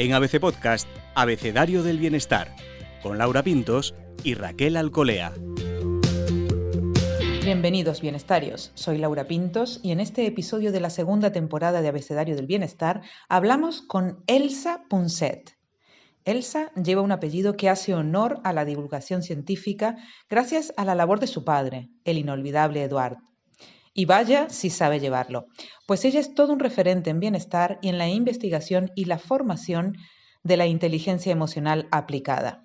En ABC Podcast, Abecedario del Bienestar, con Laura Pintos y Raquel Alcolea. Bienvenidos bienestarios, soy Laura Pintos y en este episodio de la segunda temporada de Abecedario del Bienestar hablamos con Elsa Punset. Elsa lleva un apellido que hace honor a la divulgación científica gracias a la labor de su padre, el inolvidable Eduard. Y vaya si sabe llevarlo, pues ella es todo un referente en bienestar y en la investigación y la formación de la inteligencia emocional aplicada.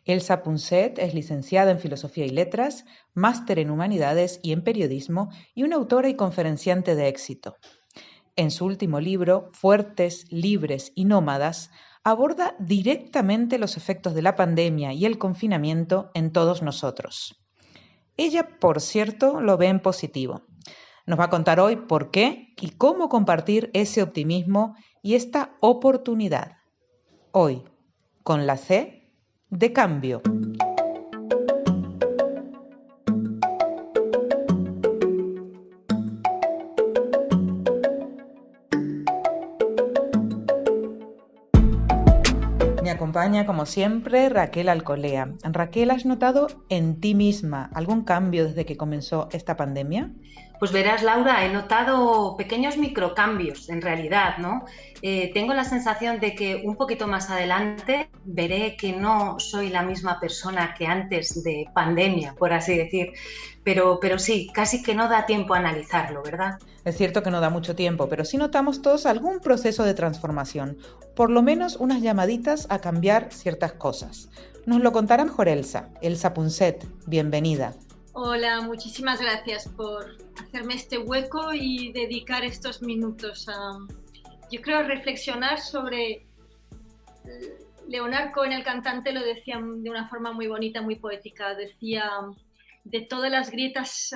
Elsa Punset es licenciada en Filosofía y Letras, máster en Humanidades y en Periodismo y una autora y conferenciante de éxito. En su último libro, Fuertes, Libres y Nómadas, aborda directamente los efectos de la pandemia y el confinamiento en todos nosotros. Ella, por cierto, lo ve en positivo. Nos va a contar hoy por qué y cómo compartir ese optimismo y esta oportunidad. Hoy, con la C de cambio. Me acompaña, como siempre, Raquel Alcolea. Raquel, ¿has notado en ti misma algún cambio desde que comenzó esta pandemia? Pues verás, Laura, he notado pequeños microcambios, en realidad, ¿no? Tengo la sensación de que un poquito más adelante veré que no soy la misma persona que antes de pandemia, por así decir, pero sí, casi que no da tiempo a analizarlo, ¿verdad? Es cierto que no da mucho tiempo, pero sí notamos todos algún proceso de transformación, por lo menos unas llamaditas a cambiar ciertas cosas. Nos lo contará mejor Elsa Punset, bienvenida. Hola, muchísimas gracias por hacerme este hueco y dedicar estos minutos a, yo creo, reflexionar sobre... Leonard Cohen, el cantante, lo decía de una forma muy bonita, muy poética. Decía, de todas las grietas,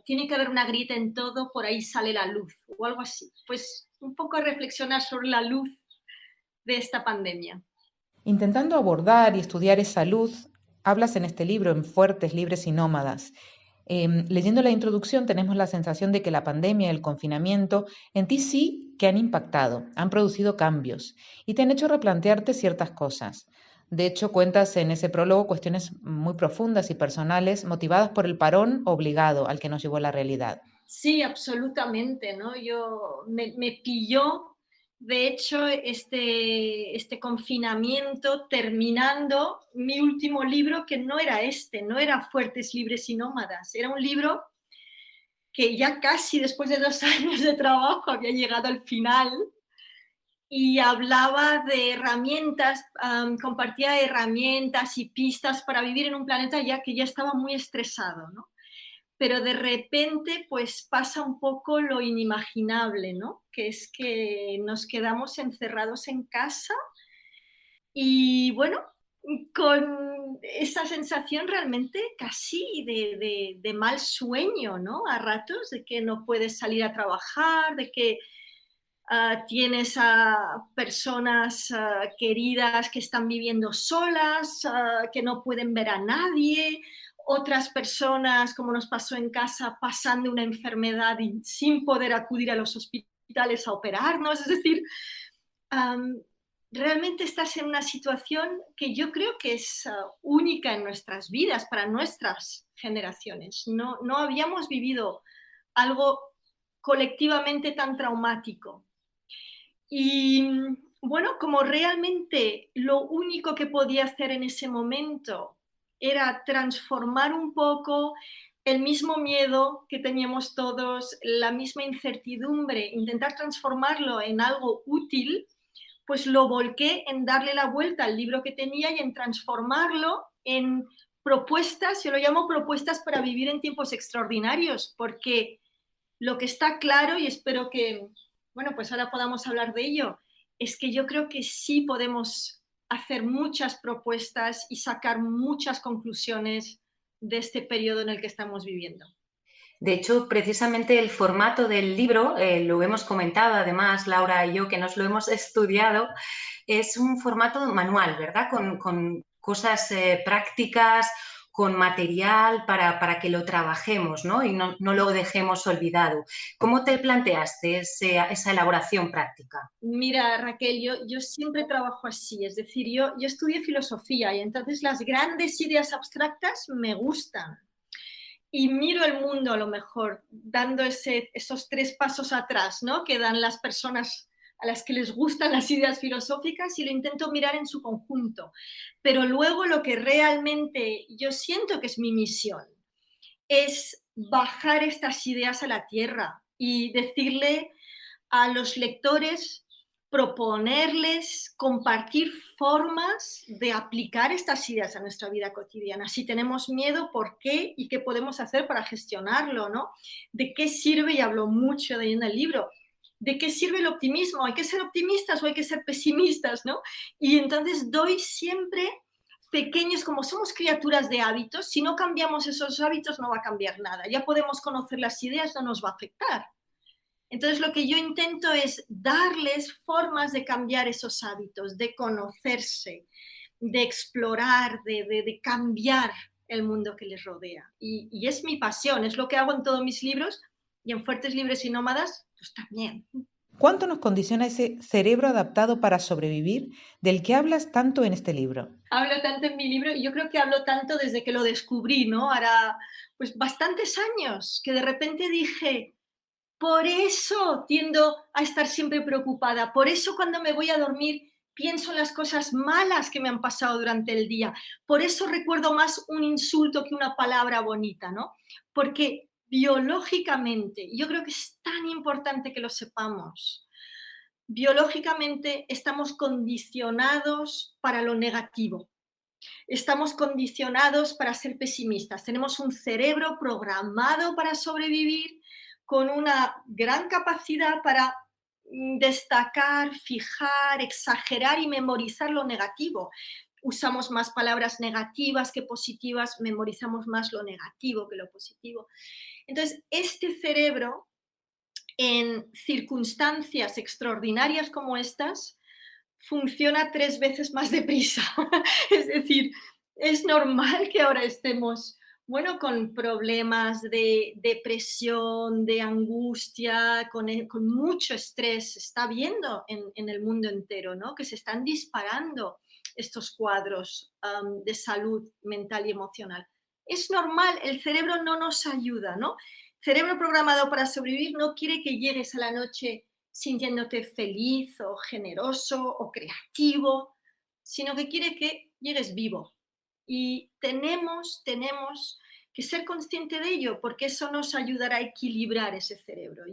tiene que haber una grieta en todo, por ahí sale la luz, o algo así. Pues un poco reflexionar sobre la luz de esta pandemia. Intentando abordar y estudiar esa luz, hablas en este libro, en Fuertes, Libres y Nómadas. Leyendo la introducción tenemos la sensación de que la pandemia y el confinamiento en ti sí que han impactado, han producido cambios y te han hecho replantearte ciertas cosas. De hecho, cuentas en ese prólogo cuestiones muy profundas y personales motivadas por el parón obligado al que nos llevó la realidad. Sí, absolutamente, ¿no? Me pilló, de hecho, este confinamiento terminando mi último libro, que no era no era Fuertes, Libres y Nómadas, era un libro que ya casi después de 2 años de trabajo había llegado al final y hablaba de herramientas, compartía herramientas y pistas para vivir en un planeta ya que ya estaba muy estresado, ¿no? Pero de repente pues pasa un poco lo inimaginable, ¿no? Que es que nos quedamos encerrados en casa y bueno, con esa sensación realmente casi de mal sueño, ¿no? A ratos, de que no puedes salir a trabajar, de que tienes a personas queridas que están viviendo solas, que no pueden ver a nadie, otras personas, como nos pasó en casa, pasando una enfermedad y sin poder acudir a los hospitales a operarnos. Es decir, realmente estás en una situación que yo creo que es única en nuestras vidas, para nuestras generaciones. No habíamos vivido algo colectivamente tan traumático. Y bueno, como realmente lo único que podía hacer en ese momento era transformar un poco el mismo miedo que teníamos todos, la misma incertidumbre, intentar transformarlo en algo útil, pues lo volqué en darle la vuelta al libro que tenía y en transformarlo en propuestas, yo lo llamo propuestas para vivir en tiempos extraordinarios, porque lo que está claro, y espero que, bueno, pues ahora podamos hablar de ello, es que yo creo que sí podemos hacer muchas propuestas y sacar muchas conclusiones de este periodo en el que estamos viviendo. De hecho, precisamente el formato del libro, lo hemos comentado además Laura y yo, que nos lo hemos estudiado, es un formato manual, ¿verdad? Con cosas prácticas, con material para que lo trabajemos, ¿no? Y no lo dejemos olvidado. ¿Cómo te planteaste esa elaboración práctica? Mira, Raquel, yo siempre trabajo así, es decir, yo estudié filosofía y entonces las grandes ideas abstractas me gustan. Y miro el mundo a lo mejor dando esos 3 pasos atrás, ¿no? Que dan las personas a las que les gustan las ideas filosóficas y lo intento mirar en su conjunto. Pero luego lo que realmente yo siento que es mi misión es bajar estas ideas a la tierra y decirle a los lectores, proponerles, compartir formas de aplicar estas ideas a nuestra vida cotidiana. Si tenemos miedo, ¿por qué? ¿Y qué podemos hacer para gestionarlo? ¿No? ¿De qué sirve? Y hablo mucho de en el libro. ¿De qué sirve el optimismo? ¿Hay que ser optimistas o hay que ser pesimistas? ¿No? Y entonces doy siempre pequeños, como somos criaturas de hábitos, si no cambiamos esos hábitos no va a cambiar nada. Ya podemos conocer las ideas, no nos va a afectar. Entonces lo que yo intento es darles formas de cambiar esos hábitos, de conocerse, de explorar, de cambiar el mundo que les rodea. Y es mi pasión, es lo que hago en todos mis libros y en Fuertes, Libres y Nómadas, pues también. ¿Cuánto nos condiciona ese cerebro adaptado para sobrevivir del que hablas tanto en este libro? Hablo tanto en mi libro y yo creo que hablo tanto desde que lo descubrí, ¿no? Hará pues bastantes años que de repente dije, por eso tiendo a estar siempre preocupada, por eso cuando me voy a dormir pienso en las cosas malas que me han pasado durante el día, por eso recuerdo más un insulto que una palabra bonita, ¿no? Porque biológicamente, yo creo que es tan importante que lo sepamos, biológicamente estamos condicionados para lo negativo. Estamos condicionados para ser pesimistas. Tenemos un cerebro programado para sobrevivir con una gran capacidad para destacar, fijar, exagerar y memorizar lo negativo. Usamos más palabras negativas que positivas, memorizamos más lo negativo que lo positivo. Entonces, este cerebro, en circunstancias extraordinarias como estas, funciona 3 veces más deprisa. Es decir, es normal que ahora estemos, bueno, con problemas de depresión, de angustia, con mucho estrés. Se está viendo en el mundo entero, ¿no? Que se están disparando estos cuadros de salud mental y emocional. Es normal, el cerebro no nos ayuda, ¿no? Cerebro programado para sobrevivir no quiere que llegues a la noche sintiéndote feliz o generoso o creativo, sino que quiere que llegues vivo. Y tenemos que ser consciente de ello, porque eso nos ayudará a equilibrar ese cerebro.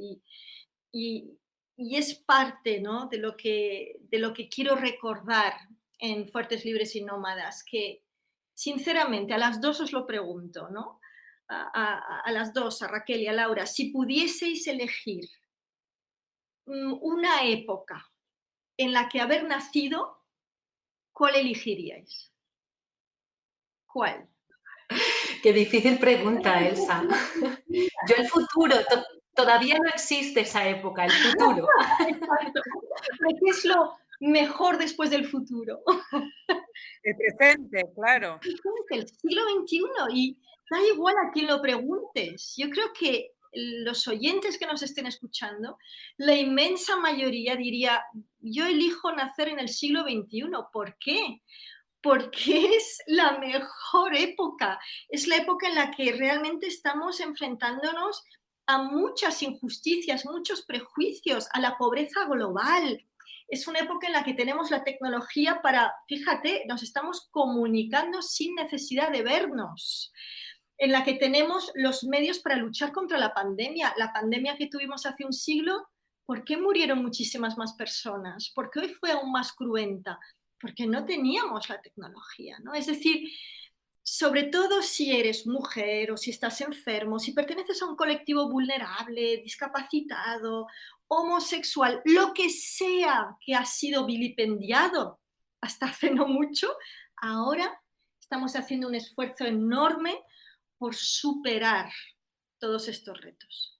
Y es parte, ¿no?, de lo que quiero recordar en Fuertes, Libres y Nómadas, que sinceramente a las dos os lo pregunto, ¿no? A las dos, a Raquel y a Laura, si pudieseis elegir una época en la que haber nacido, ¿cuál elegiríais? ¿Cuál? Qué difícil pregunta, Elsa. Yo el futuro, todavía no existe esa época, el futuro. Exacto. ¿Qué es lo mejor después del futuro? El presente, claro. El siglo XXI, y da igual a quién lo preguntes. Yo creo que los oyentes que nos estén escuchando, la inmensa mayoría diría, yo elijo nacer en el siglo XXI. ¿Por qué? Porque es la mejor época, es la época en la que realmente estamos enfrentándonos a muchas injusticias, muchos prejuicios, a la pobreza global. Es una época en la que tenemos la tecnología para, fíjate, nos estamos comunicando sin necesidad de vernos, en la que tenemos los medios para luchar contra la pandemia que tuvimos hace un siglo. ¿Por qué murieron muchísimas más personas? ¿Por qué hoy fue aún más cruenta? Porque no teníamos la tecnología, ¿no? Es decir, sobre todo si eres mujer o si estás enfermo, si perteneces a un colectivo vulnerable, discapacitado, homosexual, lo que sea que ha sido vilipendiado hasta hace no mucho, ahora estamos haciendo un esfuerzo enorme por superar todos estos retos.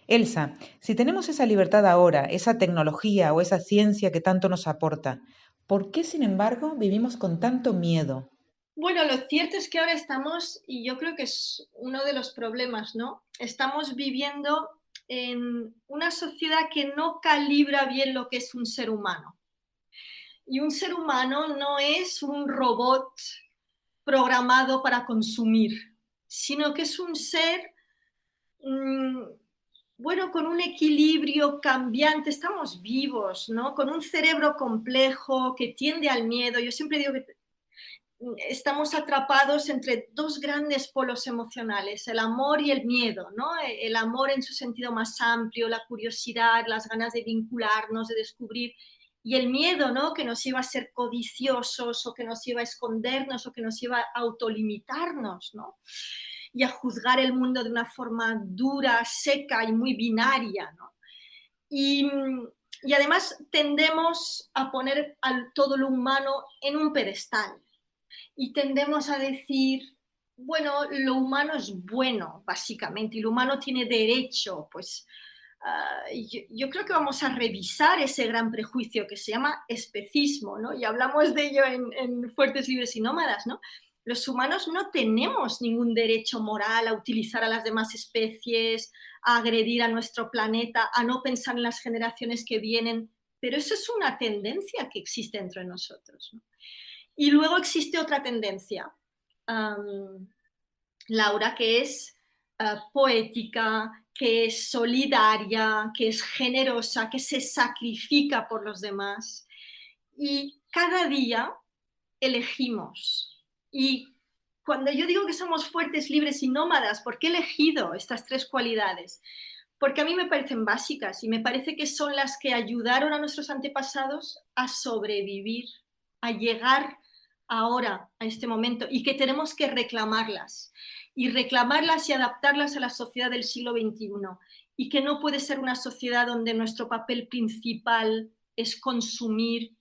Elsa, si tenemos esa libertad ahora, esa tecnología o esa ciencia que tanto nos aporta, ¿por qué, sin embargo, vivimos con tanto miedo? Bueno, lo cierto es que ahora estamos, y yo creo que es uno de los problemas, ¿no? Estamos viviendo en una sociedad que no calibra bien lo que es un ser humano. Y un ser humano no es un robot programado para consumir, sino que es un ser, mmm, bueno, con un equilibrio cambiante, estamos vivos, ¿no? Con un cerebro complejo que tiende al miedo. Yo siempre digo que estamos atrapados entre dos grandes polos emocionales, el amor y el miedo, ¿no? El amor en su sentido más amplio, la curiosidad, las ganas de vincularnos, de descubrir, y el miedo, ¿no? Que nos iba a ser codiciosos o que nos iba a escondernos o que nos iba a autolimitarnos, ¿no? Y a juzgar el mundo de una forma dura, seca y muy binaria, ¿no? Y, y además tendemos a poner a todo lo humano en un pedestal y tendemos a decir, bueno, lo humano es bueno, básicamente, y lo humano tiene derecho, pues yo creo que vamos a revisar ese gran prejuicio que se llama especismo, ¿no? Y hablamos de ello en Fuertes, Libres y Nómadas, ¿no? Los humanos no tenemos ningún derecho moral a utilizar a las demás especies, a agredir a nuestro planeta, a no pensar en las generaciones que vienen, pero eso es una tendencia que existe dentro de nosotros, ¿no? Y luego existe otra tendencia, Laura, que es poética, que es solidaria, que es generosa, que se sacrifica por los demás. Y cada día elegimos. Y cuando yo digo que somos fuertes, libres y nómadas, ¿por qué he elegido estas tres cualidades? Porque a mí me parecen básicas y me parece que son las que ayudaron a nuestros antepasados a sobrevivir, a llegar ahora, a este momento, y que tenemos que reclamarlas. Y reclamarlas y adaptarlas a la sociedad del siglo XXI. Y que no puede ser una sociedad donde nuestro papel principal es consumir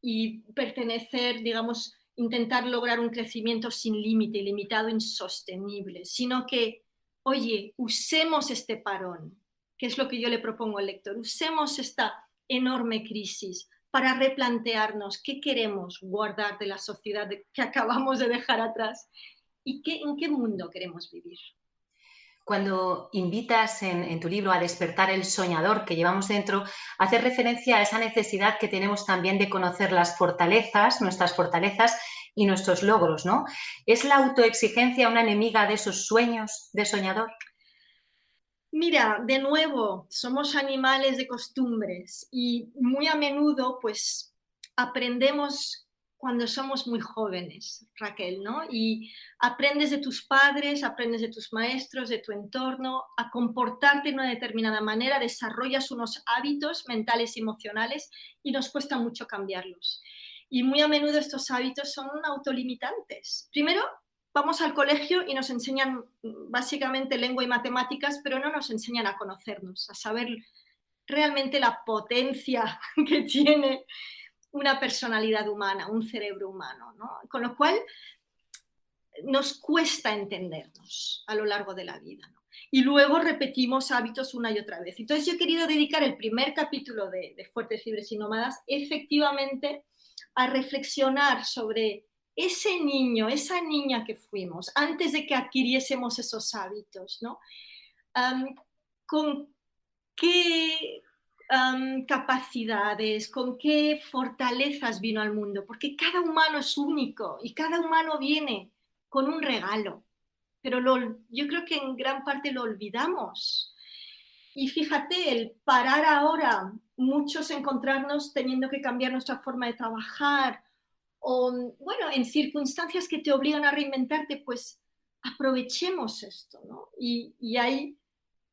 y pertenecer, digamos, intentar lograr un crecimiento sin límite, ilimitado, insostenible, sino que, oye, usemos este parón, que es lo que yo le propongo al lector, usemos esta enorme crisis para replantearnos qué queremos guardar de la sociedad que acabamos de dejar atrás y en qué mundo queremos vivir. Cuando invitas en tu libro a despertar el soñador que llevamos dentro, haces referencia a esa necesidad que tenemos también de conocer las fortalezas, nuestras fortalezas y nuestros logros, ¿no? ¿Es la autoexigencia una enemiga de esos sueños de soñador? Mira, de nuevo, somos animales de costumbres y muy a menudo pues aprendemos cuando somos muy jóvenes, Raquel, ¿no? Y aprendes de tus padres, aprendes de tus maestros, de tu entorno, a comportarte de una determinada manera, desarrollas unos hábitos mentales y emocionales y nos cuesta mucho cambiarlos. Y muy a menudo estos hábitos son autolimitantes. Primero, vamos al colegio y nos enseñan básicamente lengua y matemáticas, pero no nos enseñan a conocernos, a saber realmente la potencia que tiene una personalidad humana, un cerebro humano, ¿no? Con lo cual nos cuesta entendernos a lo largo de la vida, ¿no? Y luego repetimos hábitos una y otra vez. Entonces yo he querido dedicar el primer capítulo de Fuertes, Libres y Nómadas efectivamente a reflexionar sobre ese niño, esa niña que fuimos antes de que adquiriésemos esos hábitos, ¿no? Con qué capacidades, con qué fortalezas vino al mundo, porque cada humano es único y cada humano viene con un regalo, pero yo creo que en gran parte lo olvidamos. Y fíjate, el parar ahora, muchos encontrarnos teniendo que cambiar nuestra forma de trabajar, o bueno, en circunstancias que te obligan a reinventarte, pues aprovechemos esto, ¿no? Y hay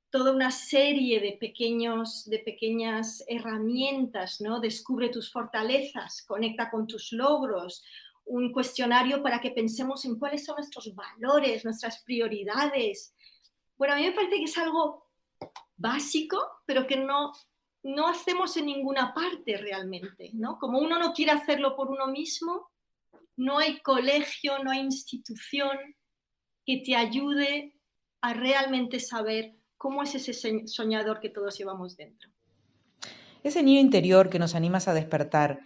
toda una serie de pequeñas herramientas, ¿no? Descubre tus fortalezas, conecta con tus logros, un cuestionario para que pensemos en cuáles son nuestros valores, nuestras prioridades. Bueno, a mí me parece que es algo básico, pero que no hacemos en ninguna parte realmente, ¿no? Como uno no quiere hacerlo por uno mismo, no hay colegio, no hay institución que te ayude a realmente saber cómo es ese soñador que todos llevamos dentro. Ese niño interior que nos animas a despertar,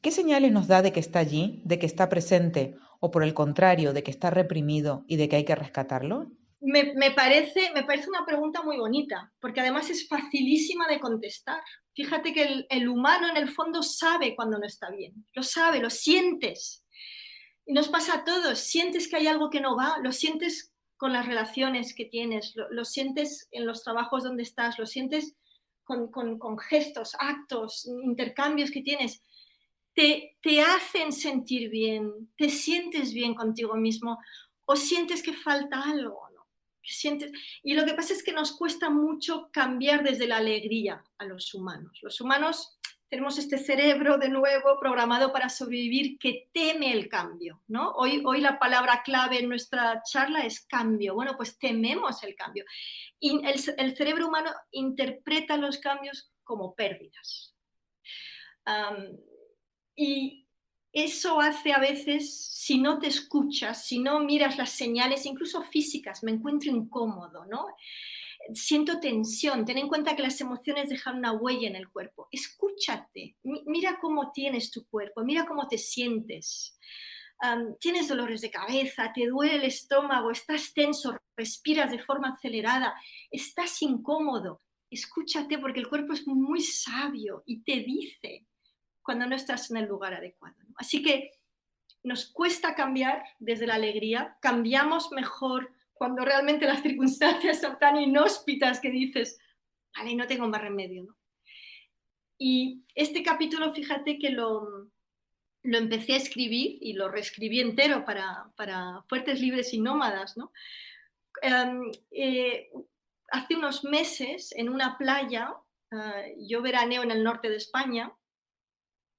¿Qué señales nos da de que está allí, de que está presente, o por el contrario, de que está reprimido y de que hay que rescatarlo? Me parece una pregunta muy bonita, porque además es facilísima de contestar. Fíjate que el humano en el fondo sabe cuando no está bien, lo sabe, lo sientes. Y nos pasa a todos, sientes que hay algo que no va, lo sientes con las relaciones que tienes, lo sientes en los trabajos donde estás, lo sientes con gestos, actos, intercambios que tienes. Te hacen sentir bien, te sientes bien contigo mismo o sientes que falta algo, ¿no? Y lo que pasa es que nos cuesta mucho cambiar desde la alegría a los humanos. Los humanos tenemos este cerebro de nuevo programado para sobrevivir que teme el cambio, ¿no? Hoy la palabra clave en nuestra charla es cambio. Bueno, pues tememos el cambio. Y el cerebro humano interpreta los cambios como pérdidas. Y eso hace a veces, si no te escuchas, si no miras las señales, incluso físicas, me encuentro incómodo, ¿no? Siento tensión, ten en cuenta que las emociones dejan una huella en el cuerpo. Escúchate, mira cómo tienes tu cuerpo, mira cómo te sientes. Tienes dolores de cabeza, te duele el estómago, estás tenso, respiras de forma acelerada, estás incómodo. Escúchate porque el cuerpo es muy sabio y te dice cuando no estás en el lugar adecuado, ¿no? Así que nos cuesta cambiar desde la alegría, cambiamos mejor cuando realmente las circunstancias son tan inhóspitas que dices, vale, no tengo más remedio, ¿no? Y este capítulo, fíjate que lo empecé a escribir y lo reescribí entero para Fuertes, Libres y Nómadas, ¿no? Hace unos meses, en una playa, yo veraneo en el norte de España,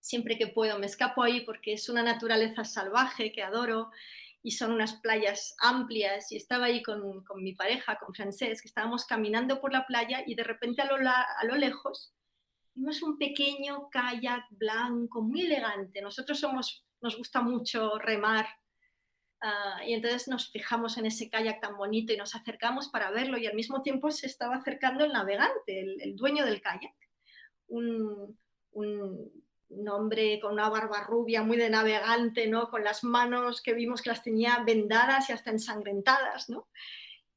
siempre que puedo me escapo ahí porque es una naturaleza salvaje que adoro y son unas playas amplias, y estaba ahí con mi pareja, con Francesc, que estábamos caminando por la playa y de repente a lo lejos vimos un pequeño kayak blanco, muy elegante. Nosotros nos gusta mucho remar, y entonces nos fijamos en ese kayak tan bonito y nos acercamos para verlo, y al mismo tiempo se estaba acercando el navegante, el dueño del kayak, un hombre con una barba rubia, muy de navegante, ¿no? Con las manos que vimos que las tenía vendadas y hasta ensangrentadas, ¿no?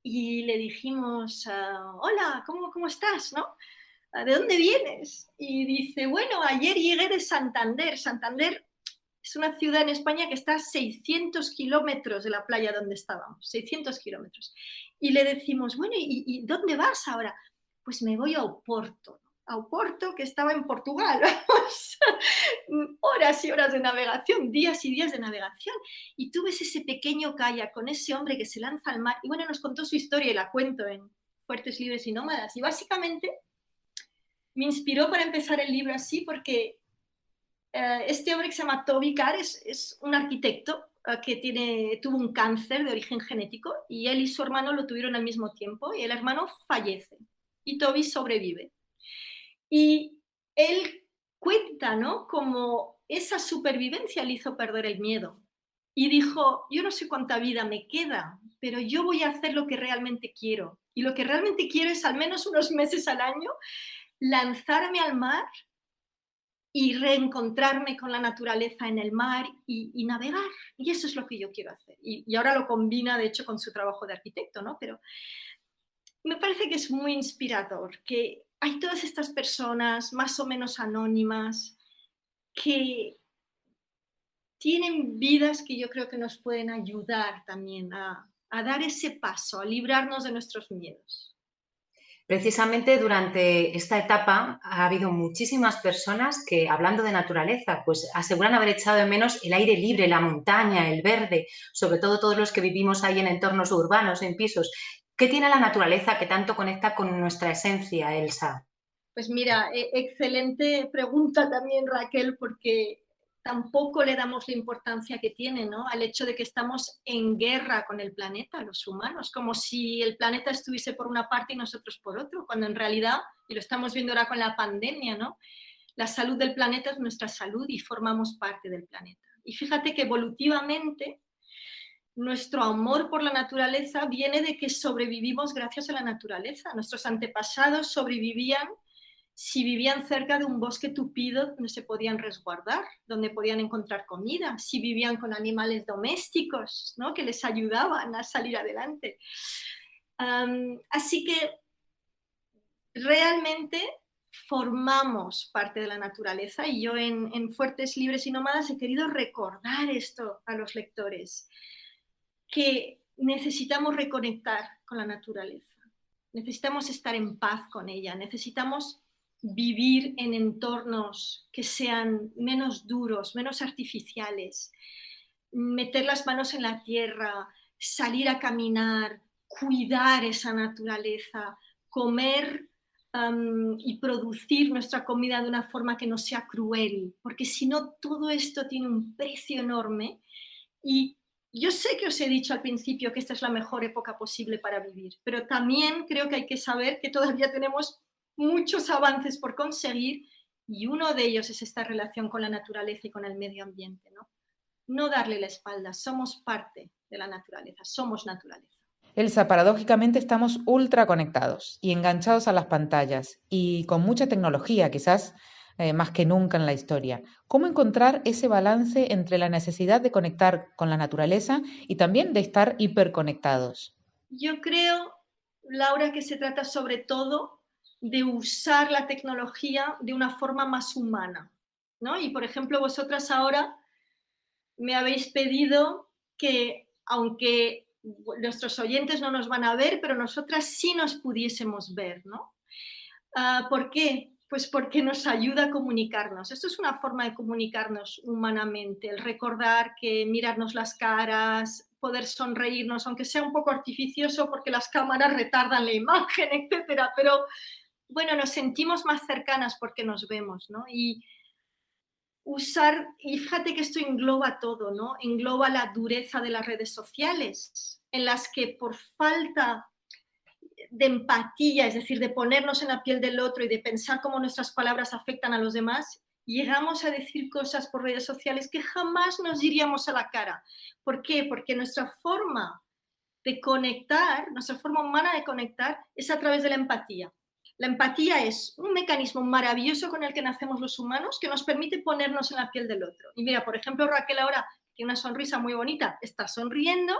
Y le dijimos, hola, ¿cómo estás, no? ¿De dónde vienes? Y dice, bueno, ayer llegué de Santander. Santander es una ciudad en España que está a 600 kilómetros de la playa donde estábamos, 600 kilómetros. Y le decimos, bueno, ¿y dónde vas ahora? Pues me voy a Oporto, a Oporto, que estaba en Portugal. Horas y horas de navegación, días y días de navegación, y tú ves ese pequeño kayak con ese hombre que se lanza al mar, y bueno, nos contó su historia y la cuento en Fuertes, Libres y Nómadas, y básicamente me inspiró para empezar el libro así porque este hombre que se llama Toby Carr es un arquitecto que tuvo un cáncer de origen genético, y él y su hermano lo tuvieron al mismo tiempo, y el hermano fallece y Toby sobrevive. Y él cuenta, ¿no?, como esa supervivencia le hizo perder el miedo. Y dijo, yo no sé cuánta vida me queda, pero yo voy a hacer lo que realmente quiero. Y lo que realmente quiero es, al menos unos meses al año, lanzarme al mar y reencontrarme con la naturaleza en el mar y navegar. Y eso es lo que yo quiero hacer. Y ahora lo combina, de hecho, con su trabajo de arquitecto, ¿no? Pero me parece que es muy inspirador, que hay todas estas personas más o menos anónimas que tienen vidas que yo creo que nos pueden ayudar también a dar ese paso, a librarnos de nuestros miedos. Precisamente durante esta etapa ha habido muchísimas personas que, hablando de naturaleza, pues aseguran haber echado de menos el aire libre, la montaña, el verde, sobre todo todos los que vivimos ahí en entornos urbanos, en pisos. ¿Qué tiene la naturaleza que tanto conecta con nuestra esencia, Elsa? Pues mira, excelente pregunta también, Raquel, porque tampoco le damos la importancia que tiene, ¿no?, al hecho de que estamos en guerra con el planeta, los humanos, como si el planeta estuviese por una parte y nosotros por otro, cuando en realidad, y lo estamos viendo ahora con la pandemia, ¿no?, la salud del planeta es nuestra salud y formamos parte del planeta. Y fíjate que evolutivamente nuestro amor por la naturaleza viene de que sobrevivimos gracias a la naturaleza. Nuestros antepasados sobrevivían si vivían cerca de un bosque tupido donde se podían resguardar, donde podían encontrar comida, si vivían con animales domésticos, ¿no?, que les ayudaban a salir adelante. Así que realmente formamos parte de la naturaleza, y yo en Fuertes, Libres y Nómadas he querido recordar esto a los lectores, que necesitamos reconectar con la naturaleza, necesitamos estar en paz con ella, necesitamos vivir en entornos que sean menos duros, menos artificiales, meter las manos en la tierra, salir a caminar, cuidar esa naturaleza, comer y producir nuestra comida de una forma que no sea cruel, porque si no, todo esto tiene un precio enorme. Y yo sé que os he dicho al principio que esta es la mejor época posible para vivir, pero también creo que hay que saber que todavía tenemos muchos avances por conseguir, y uno de ellos es esta relación con la naturaleza y con el medio ambiente, ¿no? No darle la espalda, somos parte de la naturaleza, somos naturaleza. Elsa, paradójicamente estamos ultra conectados y enganchados a las pantallas y con mucha tecnología, quizás más que nunca en la historia. ¿Cómo encontrar ese balance entre la necesidad de conectar con la naturaleza y también de estar hiperconectados? Yo creo, Laura, que se trata sobre todo de usar la tecnología de una forma más humana, ¿no? Y, por ejemplo, vosotras ahora me habéis pedido que, aunque nuestros oyentes no nos van a ver, pero nosotras sí nos pudiésemos ver, ¿no? ¿Por qué? Pues porque nos ayuda a comunicarnos. Esto es una forma de comunicarnos humanamente, el recordar que mirarnos las caras, poder sonreírnos, aunque sea un poco artificioso porque las cámaras retardan la imagen, etcétera, pero bueno, nos sentimos más cercanas porque nos vemos, ¿no? Y usar, y fíjate que esto engloba todo, ¿no? Engloba la dureza de las redes sociales, en las que por falta de empatía, es decir, de ponernos en la piel del otro y de pensar cómo nuestras palabras afectan a los demás, llegamos a decir cosas por redes sociales que jamás nos diríamos a la cara. ¿Por qué? Porque nuestra forma de conectar, nuestra forma humana de conectar es a través de la empatía. La empatía es un mecanismo maravilloso con el que nacemos los humanos, que nos permite ponernos en la piel del otro. Y mira, por ejemplo, Raquel ahora tiene una sonrisa muy bonita, está sonriendo,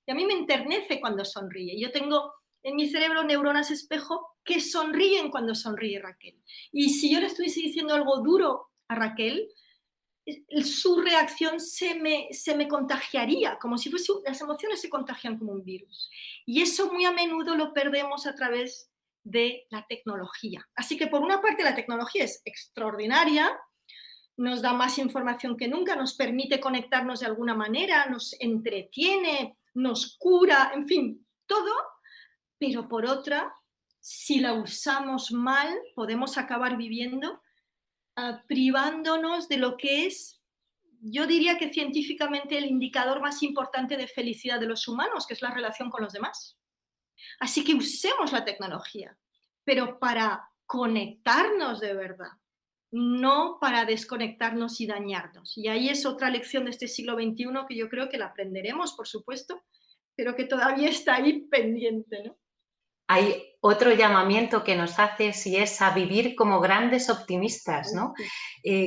y a mí me enternece cuando sonríe. Yo tengo en mi cerebro neuronas espejo que sonríen cuando sonríe Raquel. Y si yo le estuviese diciendo algo duro a Raquel, su reacción se me contagiaría, como si fuese, las emociones se contagian como un virus. Y eso muy a menudo lo perdemos a través de la tecnología. Así que por una parte la tecnología es extraordinaria, nos da más información que nunca, nos permite conectarnos de alguna manera, nos entretiene, nos cura, en fin, todo, pero por otra, si la usamos mal, podemos acabar viviendo privándonos de lo que es, yo diría que científicamente, el indicador más importante de felicidad de los humanos, que es la relación con los demás. Así que usemos la tecnología, pero para conectarnos de verdad, no para desconectarnos y dañarnos. Y ahí es otra lección de este siglo XXI que yo creo que la aprenderemos, por supuesto, pero que todavía está ahí pendiente, ¿no? Hay otro llamamiento que nos haces y es a vivir como grandes optimistas, ¿no?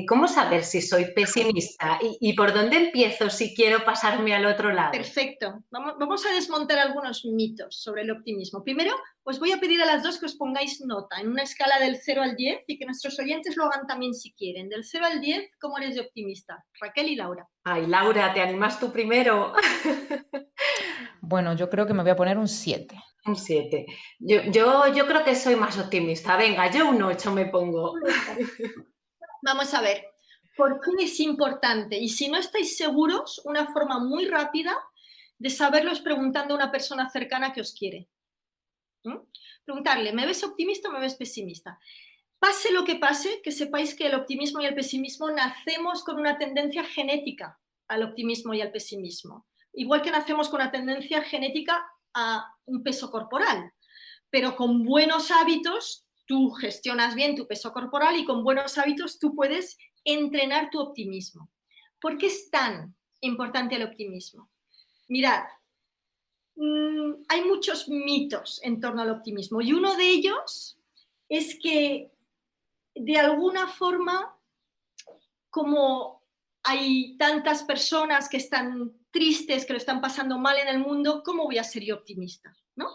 ¿Cómo saber si soy pesimista? ¿Y por dónde empiezo si quiero pasarme al otro lado? Perfecto. Vamos a desmontar algunos mitos sobre el optimismo. Primero, os voy a pedir a las dos que os pongáis nota en una escala del 0 al 10 y que nuestros oyentes lo hagan también si quieren. Del 0 al 10, ¿cómo eres de optimista? Raquel y Laura. Ay, Laura, ¿te animas tú primero? Bueno, yo creo que me voy a poner un 7. Un 7. Yo creo que soy más optimista. Venga, yo un 8 me pongo. Vamos a ver, ¿por qué es importante? Y si no estáis seguros, una forma muy rápida de saberlo es preguntando a una persona cercana que os quiere. Preguntarle, ¿me ves optimista o me ves pesimista? Pase lo que pase, que sepáis que el optimismo y el pesimismo nacemos con una tendencia genética al optimismo y al pesimismo. Igual que nacemos con una tendencia genética a un peso corporal, pero con buenos hábitos tú gestionas bien tu peso corporal y con buenos hábitos tú puedes entrenar tu optimismo. ¿Por qué es tan importante el optimismo? Mirad, hay muchos mitos en torno al optimismo y uno de ellos es que de alguna forma, como hay tantas personas que están tristes, que lo están pasando mal en el mundo, ¿cómo voy a ser yo optimista? ¿No?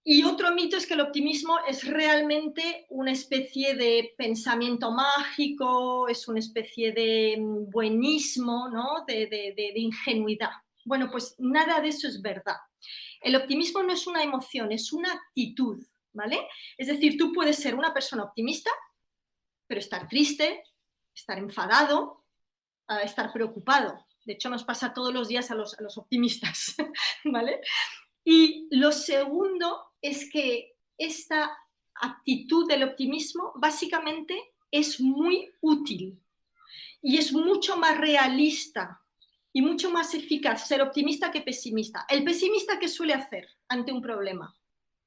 Y otro mito es que el optimismo es realmente una especie de pensamiento mágico, es una especie de buenismo, ¿no? de ingenuidad. Bueno, pues nada de eso es verdad. El optimismo no es una emoción, es una actitud, ¿vale? Es decir, tú puedes ser una persona optimista, pero estar triste, estar enfadado, estar preocupado. De hecho, nos pasa todos los días a los optimistas, ¿vale? Y lo segundo es que esta actitud del optimismo básicamente es muy útil y es mucho más realista y mucho más eficaz ser optimista que pesimista. El pesimista, ¿qué suele hacer ante un problema?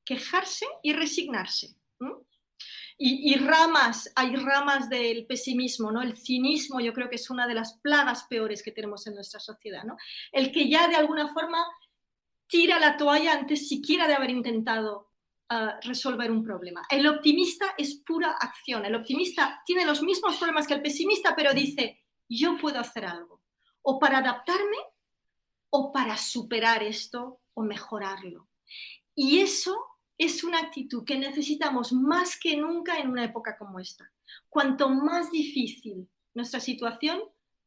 Quejarse y resignarse. Y hay ramas del pesimismo, ¿no? El cinismo yo creo que es una de las plagas peores que tenemos en nuestra sociedad, ¿no? El que ya de alguna forma tira la toalla antes siquiera de haber intentado resolver un problema. El optimista es pura acción. El optimista tiene los mismos problemas que el pesimista, pero dice, yo puedo hacer algo. O para adaptarme, o para superar esto, o mejorarlo. Y eso es una actitud que necesitamos más que nunca en una época como esta. Cuanto más difícil nuestra situación,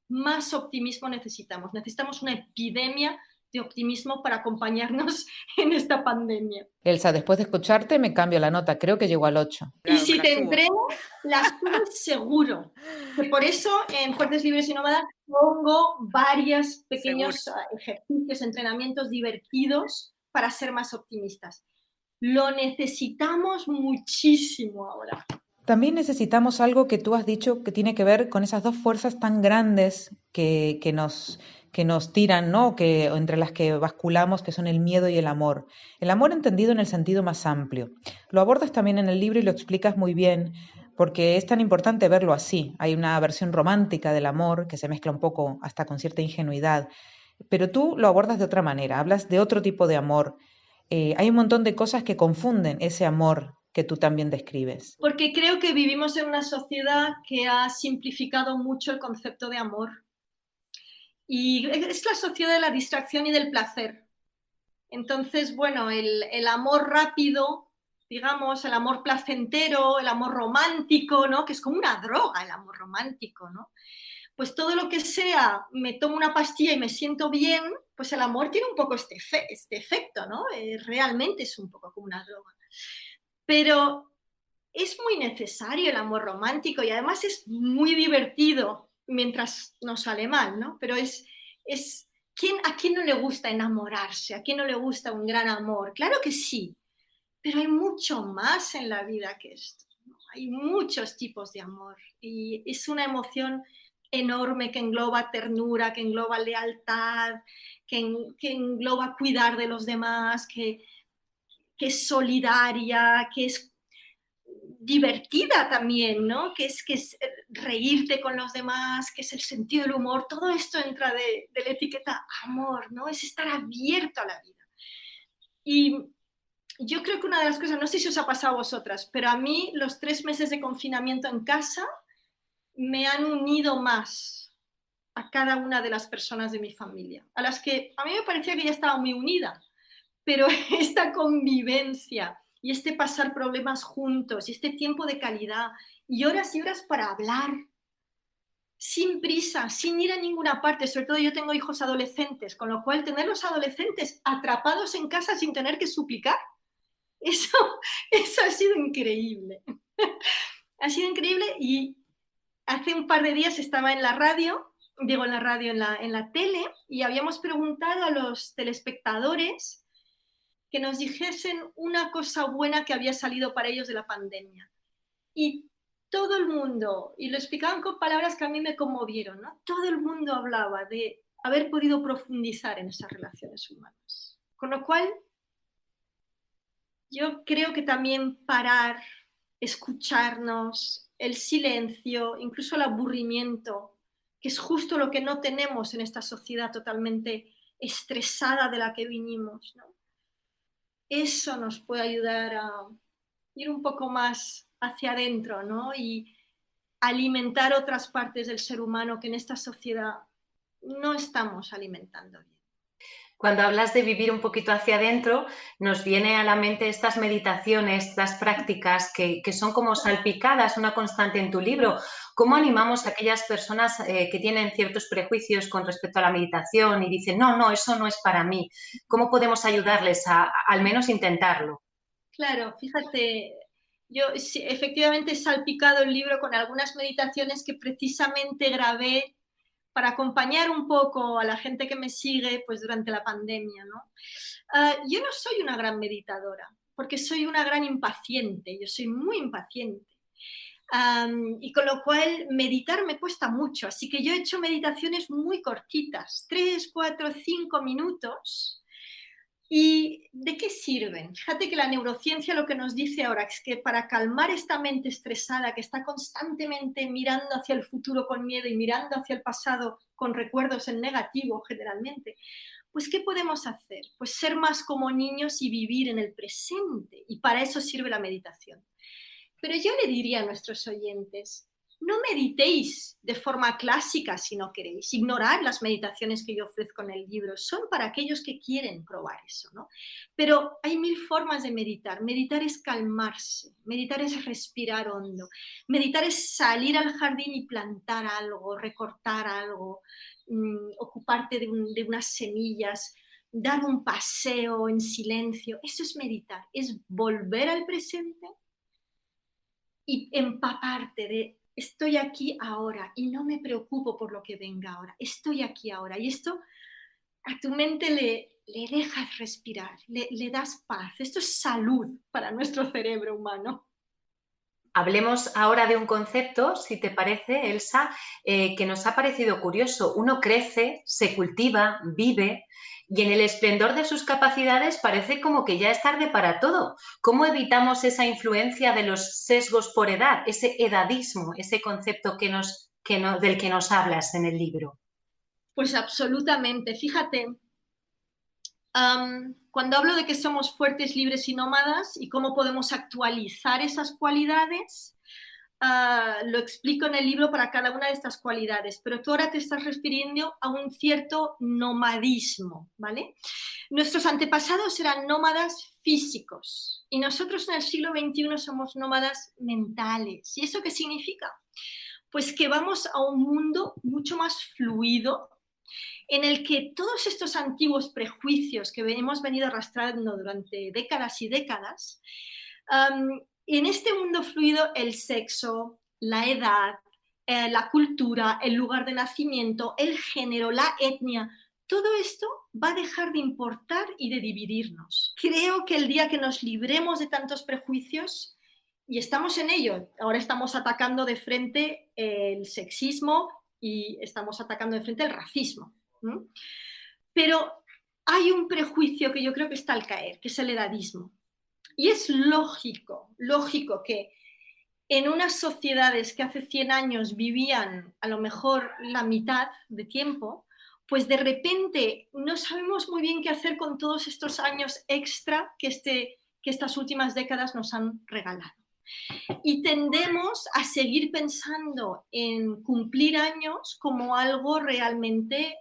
más optimismo necesitamos. Necesitamos una epidemia de optimismo para acompañarnos en esta pandemia. Elsa, después de escucharte me cambio la nota, creo que llego al 8. Y si te entrego, las subes seguro. Que por eso en Fuertes, Libres y Nómadas pongo varios pequeños ejercicios, entrenamientos divertidos para ser más optimistas. Lo necesitamos muchísimo ahora. También necesitamos algo que tú has dicho que tiene que ver con esas dos fuerzas tan grandes que nos tiran, ¿no? Entre las que basculamos, que son el miedo y el amor. El amor entendido en el sentido más amplio. Lo abordas también en el libro y lo explicas muy bien, porque es tan importante verlo así. Hay una versión romántica del amor que se mezcla un poco hasta con cierta ingenuidad, pero tú lo abordas de otra manera, hablas de otro tipo de amor. Hay un montón de cosas que confunden ese amor que tú también describes. Porque creo que vivimos en una sociedad que ha simplificado mucho el concepto de amor. Y es la sociedad de la distracción y del placer. Entonces, bueno, el amor rápido, digamos, el amor placentero, el amor romántico, ¿no? Que es como una droga el amor romántico, ¿no? Pues todo lo que sea, me tomo una pastilla y me siento bien, pues el amor tiene un poco este efecto, ¿no? Realmente es un poco como una droga. Pero es muy necesario el amor romántico y además es muy divertido mientras nos sale mal, ¿no? Pero ¿a quién no le gusta enamorarse? ¿A quién no le gusta un gran amor? Claro que sí, pero hay mucho más en la vida que esto, ¿no? Hay muchos tipos de amor y es una emoción enorme que engloba ternura, que engloba lealtad, que engloba cuidar de los demás, que es solidaria, que es divertida también, ¿no? Que es reírte con los demás, que es el sentido del humor, todo esto entra de la etiqueta amor, ¿no? Es estar abierto a la vida. Y yo creo que una de las cosas, no sé si os ha pasado a vosotras, pero a mí los 3 meses de confinamiento en casa me han unido más a cada una de las personas de mi familia, a las que a mí me parecía que ya estaba muy unida, pero esta convivencia y este pasar problemas juntos y este tiempo de calidad y horas para hablar sin prisa, sin ir a ninguna parte, sobre todo yo tengo hijos adolescentes, con lo cual tener los adolescentes atrapados en casa sin tener que suplicar, eso ha sido increíble. Ha sido increíble y hace un par de días estaba en la radio, en la tele, y habíamos preguntado a los telespectadores que nos dijesen una cosa buena que había salido para ellos de la pandemia. Y todo el mundo, y lo explicaban con palabras que a mí me conmovieron, ¿no? Todo el mundo hablaba de haber podido profundizar en esas relaciones humanas. Con lo cual, yo creo que también parar, escucharnos, el silencio, incluso el aburrimiento, que es justo lo que no tenemos en esta sociedad totalmente estresada de la que vinimos, ¿no? Eso nos puede ayudar a ir un poco más hacia adentro, ¿no? Y alimentar otras partes del ser humano que en esta sociedad no estamos alimentando bien. Cuando hablas de vivir un poquito hacia adentro, nos viene a la mente estas meditaciones, estas prácticas que son como salpicadas, una constante en tu libro. ¿Cómo animamos a aquellas personas que tienen ciertos prejuicios con respecto a la meditación y dicen, no, eso no es para mí? ¿Cómo podemos ayudarles a al menos intentarlo? Claro, fíjate, yo efectivamente he salpicado el libro con algunas meditaciones que precisamente grabé para acompañar un poco a la gente que me sigue pues, durante la pandemia, ¿no? Yo no soy una gran meditadora, porque soy una gran impaciente, yo soy muy impaciente. Y con lo cual meditar me cuesta mucho, así que yo he hecho meditaciones muy cortitas, 3, 4, 5 minutos. ¿Y de qué sirven? Fíjate que la neurociencia lo que nos dice ahora es que para calmar esta mente estresada que está constantemente mirando hacia el futuro con miedo y mirando hacia el pasado con recuerdos en negativo generalmente, pues ¿qué podemos hacer? Pues ser más como niños y vivir en el presente, y para eso sirve la meditación. Pero yo le diría a nuestros oyentes, no meditéis de forma clásica si no queréis, ignorad las meditaciones que yo ofrezco en el libro, son para aquellos que quieren probar eso, ¿no? Pero hay 1000 formas de meditar. Meditar es calmarse, meditar es respirar hondo, meditar es salir al jardín y plantar algo, recortar algo, ocuparte de unas semillas, dar un paseo en silencio. Eso es meditar, es volver al presente y empaparte de estoy aquí ahora y no me preocupo por lo que venga ahora, estoy aquí ahora. Y esto a tu mente le dejas respirar, le das paz. Esto es salud para nuestro cerebro humano. Hablemos ahora de un concepto, si te parece, Elsa, que nos ha parecido curioso. Uno crece, se cultiva, vive y en el esplendor de sus capacidades parece como que ya es tarde para todo. ¿Cómo evitamos esa influencia de los sesgos por edad, ese edadismo, ese concepto del que nos hablas en el libro? Pues absolutamente. Fíjate, cuando hablo de que somos fuertes, libres y nómadas y cómo podemos actualizar esas cualidades, lo explico en el libro para cada una de estas cualidades, pero tú ahora te estás refiriendo a un cierto nomadismo, ¿vale? Nuestros antepasados eran nómadas físicos y nosotros en el siglo XXI somos nómadas mentales. ¿Y eso qué significa? Pues que vamos a un mundo mucho más fluido, en el que todos estos antiguos prejuicios que hemos venido arrastrando durante décadas y décadas, en este mundo fluido el sexo, la edad, la cultura, el lugar de nacimiento, el género, la etnia, todo esto va a dejar de importar y de dividirnos. Creo que el día que nos libremos de tantos prejuicios, y estamos en ello, ahora estamos atacando de frente el sexismo y estamos atacando de frente el racismo. Pero hay un prejuicio que yo creo que está al caer, que es el edadismo. Y es lógico que en unas sociedades que hace 100 años vivían a lo mejor la mitad de tiempo, pues de repente no sabemos muy bien qué hacer con todos estos años extra que estas últimas décadas nos han regalado. Y tendemos a seguir pensando en cumplir años como algo realmente,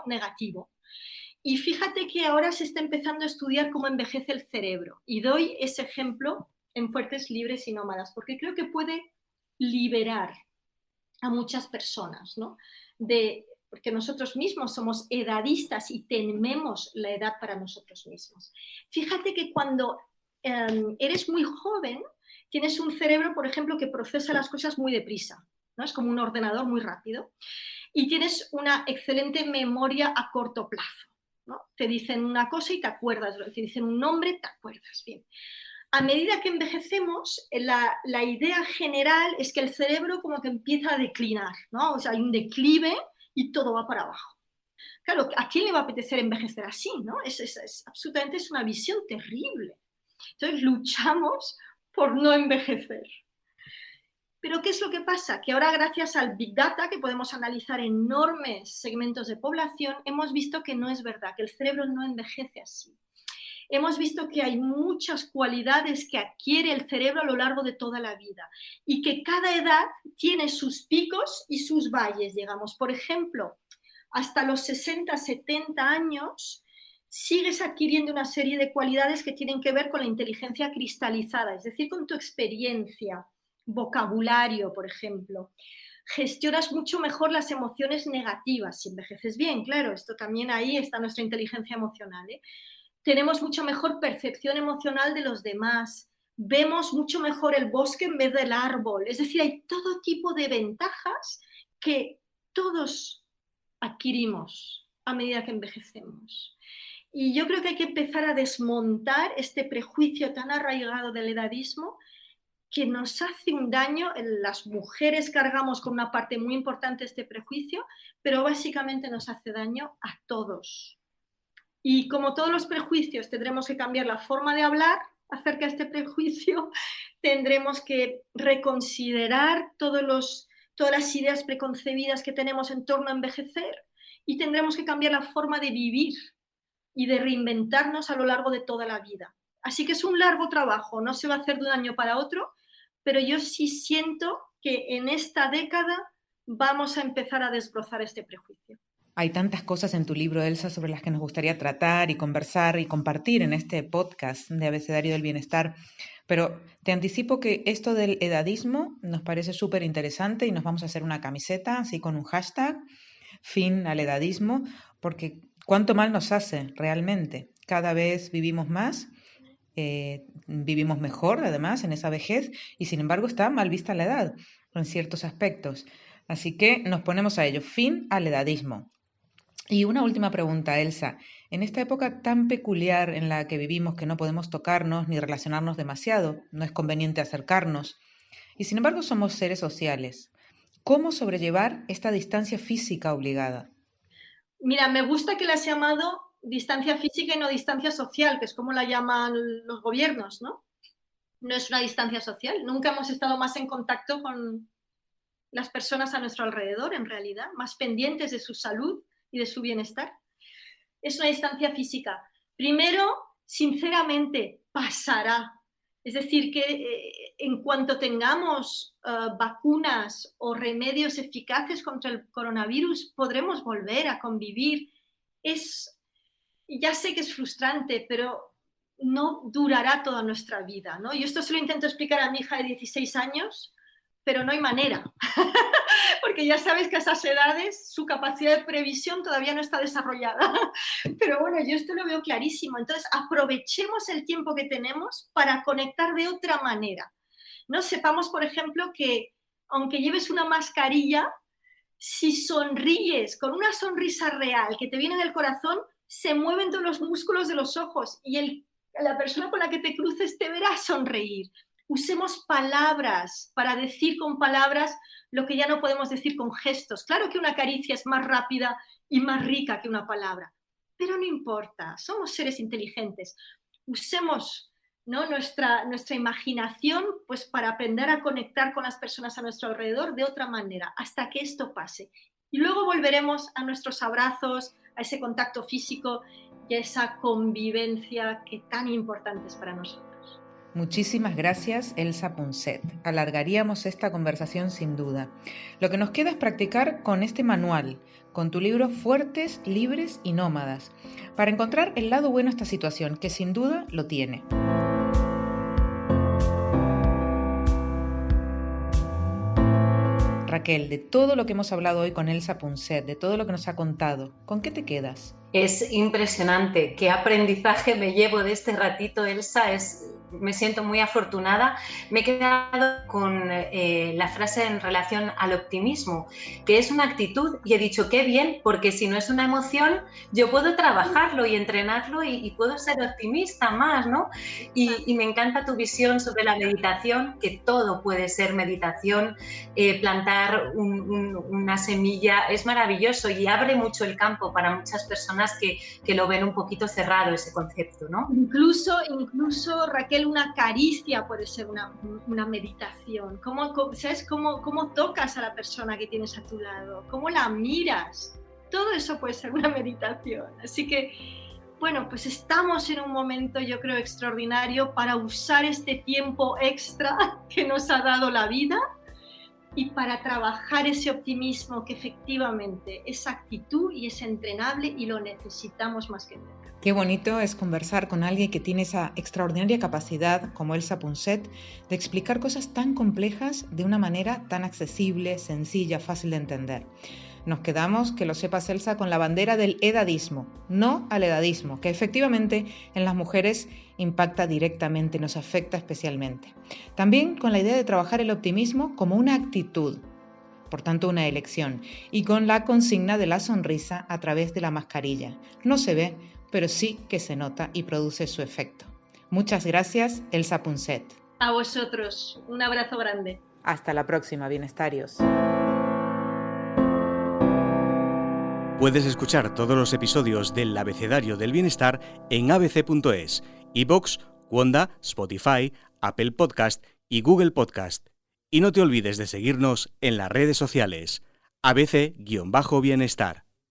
negativo. Y fíjate que ahora se está empezando a estudiar cómo envejece el cerebro. Y doy ese ejemplo en Fuertes, Libres y Nómadas, porque creo que puede liberar a muchas personas, ¿no? Porque nosotros mismos somos edadistas y tememos la edad para nosotros mismos. Fíjate que cuando eres muy joven, tienes un cerebro, por ejemplo, que procesa las cosas muy deprisa, ¿no? Es como un ordenador muy rápido. Y tienes una excelente memoria a corto plazo, ¿no? Te dicen una cosa y te acuerdas, te dicen un nombre, te acuerdas. Bien. A medida que envejecemos, la idea general es que el cerebro como que empieza a declinar, ¿no? O sea, hay un declive y todo va para abajo. Claro, ¿a quién le va a apetecer envejecer así, no? Absolutamente es una visión terrible. Entonces luchamos por no envejecer. Pero ¿qué es lo que pasa? Que ahora gracias al Big Data, que podemos analizar enormes segmentos de población, hemos visto que no es verdad, que el cerebro no envejece así. hemos visto que hay muchas cualidades que adquiere el cerebro a lo largo de toda la vida y que cada edad tiene sus picos y sus valles, digamos. Por ejemplo, hasta los 60, 70 años sigues adquiriendo una serie de cualidades que tienen que ver con la inteligencia cristalizada, es decir, con tu experiencia, vocabulario, por ejemplo. Gestionas mucho mejor las emociones negativas si envejeces bien, claro, esto también ahí está nuestra inteligencia emocional, ¿eh? Tenemos mucho mejor percepción emocional de los demás, vemos mucho mejor el bosque en vez del árbol, es decir, hay todo tipo de ventajas que todos adquirimos a medida que envejecemos. Y yo creo que hay que empezar a desmontar este prejuicio tan arraigado del edadismo que nos hace un daño. Las mujeres cargamos con una parte muy importante de este prejuicio, pero básicamente nos hace daño a todos. Y como todos los prejuicios, tendremos que cambiar la forma de hablar acerca de este prejuicio, tendremos que reconsiderar todas las ideas preconcebidas que tenemos en torno a envejecer y tendremos que cambiar la forma de vivir y de reinventarnos a lo largo de toda la vida. Así que es un largo trabajo, no se va a hacer de un año para otro, pero yo sí siento que en esta década vamos a empezar a desbrozar este prejuicio. Hay tantas cosas en tu libro, Elsa, sobre las que nos gustaría tratar y conversar y compartir en este podcast de Abecedario del Bienestar, pero te anticipo que esto del edadismo nos parece súper interesante y nos vamos a hacer una camiseta así con un hashtag, fin al edadismo, porque cuánto mal nos hace realmente. Cada vez vivimos más, vivimos mejor además en esa vejez y sin embargo está mal vista la edad en ciertos aspectos. Así que nos ponemos a ello, fin al edadismo. Y una última pregunta, Elsa. En esta época tan peculiar en la que vivimos que no podemos tocarnos ni relacionarnos demasiado, no es conveniente acercarnos, y sin embargo somos seres sociales, ¿cómo sobrellevar esta distancia física obligada? Mira, me gusta que la has llamado distancia física y no distancia social, que es como la llaman los gobiernos, ¿no? No es una distancia social. Nunca hemos estado más en contacto con las personas a nuestro alrededor, en realidad, más pendientes de su salud y de su bienestar. Es una distancia física. Primero, sinceramente, pasará. Es decir, que en cuanto tengamos vacunas o remedios eficaces contra el coronavirus, podremos volver a convivir. Ya sé que es frustrante, pero no durará toda nuestra vida, ¿no? Yo esto se lo intento explicar a mi hija de 16 años, pero no hay manera. Porque ya sabes que a esas edades su capacidad de previsión todavía no está desarrollada. Pero bueno, yo esto lo veo clarísimo. Entonces, aprovechemos el tiempo que tenemos para conectar de otra manera. ¿No? Sepamos, por ejemplo, que aunque lleves una mascarilla, si sonríes con una sonrisa real que te viene del corazón, se mueven todos los músculos de los ojos y la persona con la que te cruces te verá sonreír. Usemos palabras para decir con palabras lo que ya no podemos decir con gestos. Claro que una caricia es más rápida y más rica que una palabra, pero no importa, somos seres inteligentes. Usemos, ¿no?, nuestra imaginación pues, para aprender a conectar con las personas a nuestro alrededor de otra manera, hasta que esto pase. Y luego volveremos a nuestros abrazos, a ese contacto físico y a esa convivencia que tan importante es para nosotros. Muchísimas gracias, Elsa Punset. Alargaríamos esta conversación sin duda. Lo que nos queda es practicar con este manual, con tu libro Fuertes, Libres y Nómadas, para encontrar el lado bueno de esta situación, que sin duda lo tiene. Raquel, de todo lo que hemos hablado hoy con Elsa Punset, de todo lo que nos ha contado, ¿con qué te quedas? Es impresionante. Qué aprendizaje me llevo de este ratito, Elsa. Me siento muy afortunada. Me he quedado con la frase en relación al optimismo, que es una actitud, y he dicho qué bien, porque si no es una emoción, yo puedo trabajarlo y entrenarlo y puedo ser optimista más, ¿no? Y me encanta tu visión sobre la meditación, que todo puede ser meditación, plantar una semilla, es maravilloso y abre mucho el campo para muchas personas que lo ven un poquito cerrado ese concepto, ¿no? Incluso, Raquel, una caricia puede ser una meditación. ¿Sabes cómo tocas a la persona que tienes a tu lado? ¿Cómo la miras? Todo eso puede ser una meditación. Así que Bueno, pues estamos en un momento, yo creo, extraordinario para usar este tiempo extra que nos ha dado la vida y para trabajar ese optimismo que efectivamente es actitud y es entrenable y lo necesitamos más que nunca. Qué bonito es conversar con alguien que tiene esa extraordinaria capacidad, como Elsa Punset, de explicar cosas tan complejas de una manera tan accesible, sencilla, fácil de entender. Nos quedamos, que lo sepas Elsa, con la bandera del edadismo, no al edadismo, que efectivamente en las mujeres impacta directamente, nos afecta especialmente. También con la idea de trabajar el optimismo como una actitud, por tanto una elección, y con la consigna de la sonrisa a través de la mascarilla. No se ve, pero sí que se nota y produce su efecto. Muchas gracias, Elsa Punset. A vosotros, un abrazo grande. Hasta la próxima, bienestarios. Puedes escuchar todos los episodios del Abecedario del Bienestar en abc.es, iVoox, Wanda, Spotify, Apple Podcast y Google Podcast. Y no te olvides de seguirnos en las redes sociales, abc-bienestar.